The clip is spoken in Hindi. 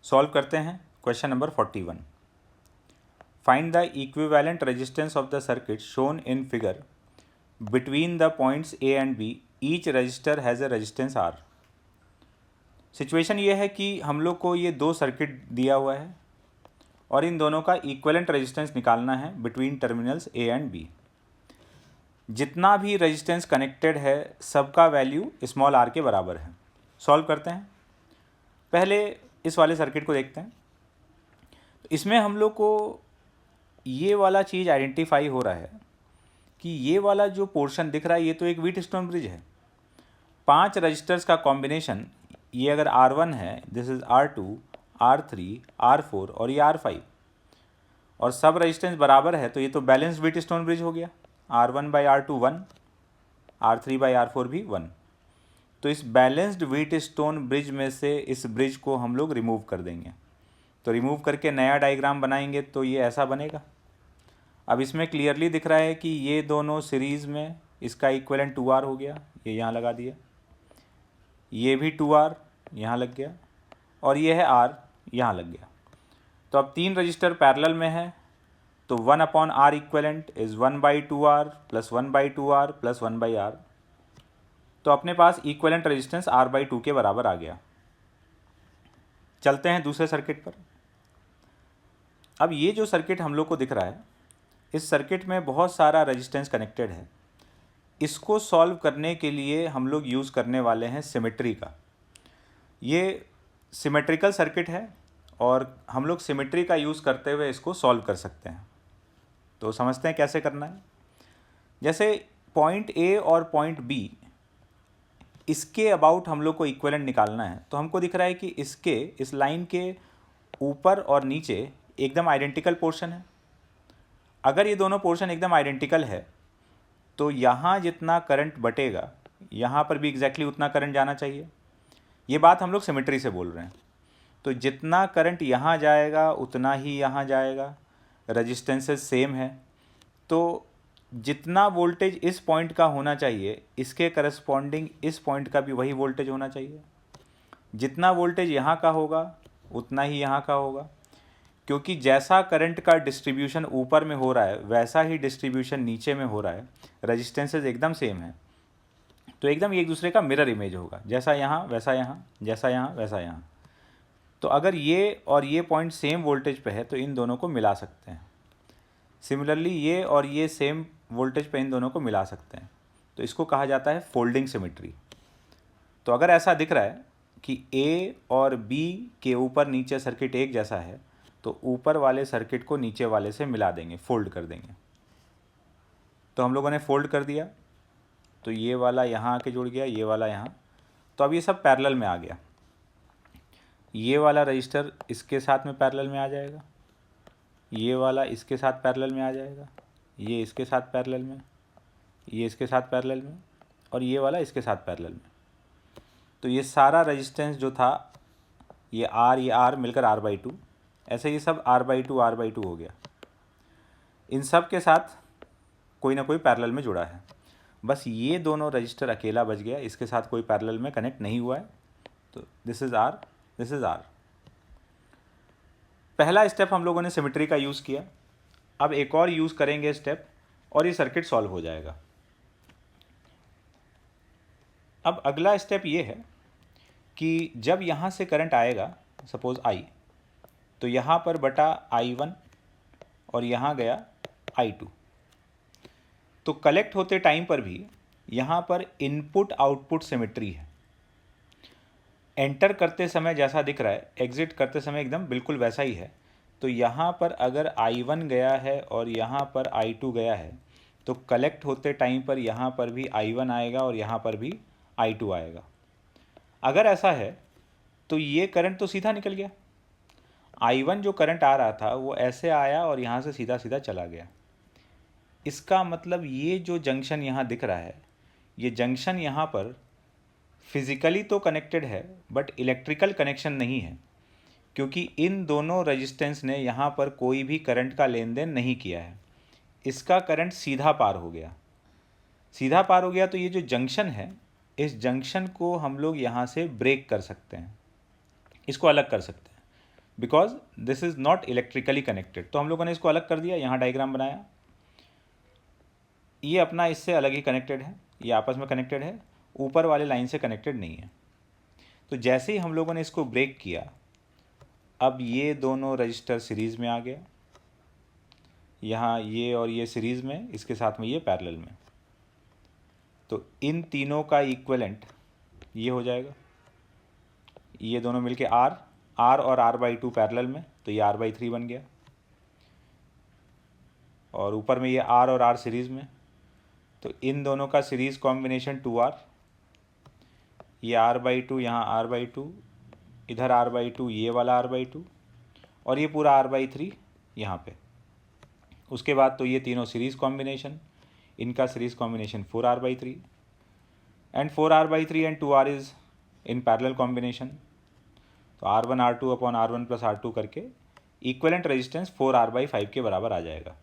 सॉल्व करते हैं question number 41। Find the equivalent resistance of the circuit shown in figure between the points A and B, each resistor has a resistance R. Situation ये है कि हम लोग को ये दो सर्किट दिया हुआ है और इन दोनों का इक्विवेलेंट रेजिस्टेंस निकालना है between terminals A and B. जितना भी रेजिस्टेंस कनेक्टेड है सबका वैल्यू स्मॉल आर के बराबर है। सॉल्व करते हैं। पहले इस वाले सर्किट को देखते हैं। तो इसमें हम लोग को ये वाला चीज़ आइडेंटिफाई हो रहा है कि ये वाला जो पोर्शन दिख रहा है ये तो एक व्हीटस्टोन ब्रिज है। 5 रजिस्टर्स का कॉम्बिनेशन, ये अगर R1 है, this is R2, R3, R4 और ये R5 और सब रेजिस्टेंस बराबर है, तो ये तो बैलेंस्ड व्हीटस्टोन ब्रिज हो गया। R1/R2 1, R3/R4 भी 1। तो इस बैलेंस्ड व्हीटस्टोन ब्रिज में से इस ब्रिज को हम लोग रिमूव कर देंगे। तो रिमूव करके नया डायग्राम बनाएंगे तो ये ऐसा बनेगा। अब इसमें क्लियरली दिख रहा है कि ये दोनों सीरीज़ में, इसका इक्विवेलेंट 2R हो गया, ये यहाँ लगा दिया, ये भी 2R यहाँ लग गया और ये है R यहाँ लग गया। तो अब 3 रजिस्टर पैरेलल में है, तो 1/R equivalent is 1/2R plus 1/2R plus 1/R। तो अपने पास इक्विवेलेंट रेजिस्टेंस R/2 के बराबर आ गया। चलते हैं दूसरे सर्किट पर। अब ये जो सर्किट हम लोग को दिख रहा है, इस सर्किट में बहुत सारा रेजिस्टेंस कनेक्टेड है। इसको सॉल्व करने के लिए हम लोग यूज़ करने वाले हैं सिमेट्री का। ये सिमेट्रिकल सर्किट है और हम लोग सिमेट्री का यूज़ करते हुए इसको सॉल्व कर सकते हैं। तो समझते हैं कैसे करना है। जैसे पॉइंट ए और पॉइंट बी, इसके अबाउट हम लोग को इक्विवेलेंट निकालना है। तो हमको दिख रहा है कि इस लाइन के ऊपर और नीचे एकदम आइडेंटिकल पोर्शन है। अगर ये दोनों पोर्शन एकदम आइडेंटिकल है तो यहाँ जितना करंट बटेगा यहाँ पर भी एग्जैक्टली उतना करंट जाना चाहिए। ये बात हम लोग सिमेट्री से बोल रहे हैं। तो जितना करंट यहाँ जाएगा उतना ही यहाँ जाएगा। रजिस्टेंसेस सेम है, तो जितना वोल्टेज इस पॉइंट का होना चाहिए इसके करस्पॉन्डिंग इस पॉइंट का भी वही वोल्टेज होना चाहिए। जितना वोल्टेज यहाँ का होगा उतना ही यहाँ का होगा, क्योंकि जैसा करंट का डिस्ट्रीब्यूशन ऊपर में हो रहा है वैसा ही डिस्ट्रीब्यूशन नीचे में हो रहा है। रजिस्टेंसेस एकदम सेम है, तो एकदम एक दूसरे का मिरर इमेज होगा। जैसा यहाँ वैसा यहाँ, जैसा यहाँ वैसा यहाँ। तो अगर ये और ये पॉइंट सेम वोल्टेज पे है तो इन दोनों को मिला सकते हैं। सिमिलरली ये और ये सेम वोल्टेज पे इन दोनों को मिला सकते हैं। तो इसको कहा जाता है फोल्डिंग सिमेट्री। तो अगर ऐसा दिख रहा है कि ए और बी के ऊपर नीचे सर्किट एक जैसा है तो ऊपर वाले सर्किट को नीचे वाले से मिला देंगे, फोल्ड कर देंगे। तो हम लोगों ने फोल्ड कर दिया, तो ये वाला यहाँ आके जुड़ गया, ये वाला यहाँ। तो अब ये सब पैरेलल में आ गया। ये वाला रजिस्टर इसके साथ में पैरेलल में आ जाएगा, ये वाला इसके साथ पैरेलल में आ जाएगा, ये इसके साथ पैरेलल में, ये इसके साथ पैरेलल में और ये वाला इसके साथ पैरेलल में। तो ये सारा रेजिस्टेंस जो था ये R मिलकर R/2, ऐसे ये सब R/2 हो गया। इन सब के साथ कोई ना कोई पैरेलल में जुड़ा है। बस ये दोनों रजिस्टर अकेला बच गया, इसके साथ कोई पैरेलल में कनेक्ट नहीं हुआ है। तो this is R, this is R। पहला स्टेप हम लोगों ने सिमेट्री का यूज़ किया। अब एक और यूज़ करेंगे स्टेप और ये सर्किट सॉल्व हो जाएगा। अब अगला स्टेप ये है कि जब यहाँ से करंट आएगा, सपोज़ I, तो यहाँ पर बटा I1 और यहाँ गया I2। तो कलेक्ट होते टाइम पर भी यहाँ पर इनपुट आउटपुट सिमेट्री है। एंटर करते समय जैसा दिख रहा है, एग्ज़िट करते समय एकदम बिल्कुल वैसा ही है। तो यहाँ पर अगर I1 गया है और यहाँ पर I2 गया है तो कलेक्ट होते टाइम पर यहाँ पर भी I1 आएगा और यहाँ पर भी I2 आएगा। अगर ऐसा है तो ये करंट तो सीधा निकल गया। I1 जो करंट आ रहा था वो ऐसे आया और यहाँ से सीधा सीधा चला गया। इसका मतलब ये जो जंक्शन यहाँ दिख रहा है, ये जंक्शन यहाँ पर फिज़िकली तो कनेक्टेड है बट इलेक्ट्रिकल कनेक्शन नहीं है, क्योंकि इन दोनों रेजिस्टेंस ने यहाँ पर कोई भी करंट का लेन देन नहीं किया है। इसका करंट सीधा पार हो गया। सीधा पार हो गया तो ये जो जंक्शन है, इस जंक्शन को हम लोग यहाँ से ब्रेक कर सकते हैं, इसको अलग कर सकते हैं। Because this is not electrically connected. तो हम लोगों ने इसको अलग कर दिया, यहाँ डायग्राम बनाया, ये अपना इससे अलग ही कनेक्टेड है, ये आपस में कनेक्टेड है, ऊपर वाले लाइन से कनेक्टेड नहीं है। तो जैसे ही हम लोगों ने इसको ब्रेक किया, अब ये दोनों रजिस्टर सीरीज़ में आ गया, यहाँ ये और ये सीरीज़ में, इसके साथ में ये पैरेलल में। तो इन तीनों का इक्विवेलेंट ये हो जाएगा, ये दोनों मिलके R और R/2 पैरेलल में, तो ये R/3 बन गया। और ऊपर में ये R और R सीरीज़ में, तो इन दोनों का सीरीज़ कॉम्बिनेशन 2R, ये R/2 यहाँ R/2, इधर R/2 ये वाला R/2, और ये पूरा R/3 यहाँ पे। उसके बाद तो ये तीनों सीरीज़ कॉम्बिनेशन, इनका series combination 4R/3, and 4R/3 and 2R is in parallel combination. तो R1 R2 upon R1 plus R2 करके इक्विवेलेंट रेजिस्टेंस 4R/5 के बराबर आ जाएगा।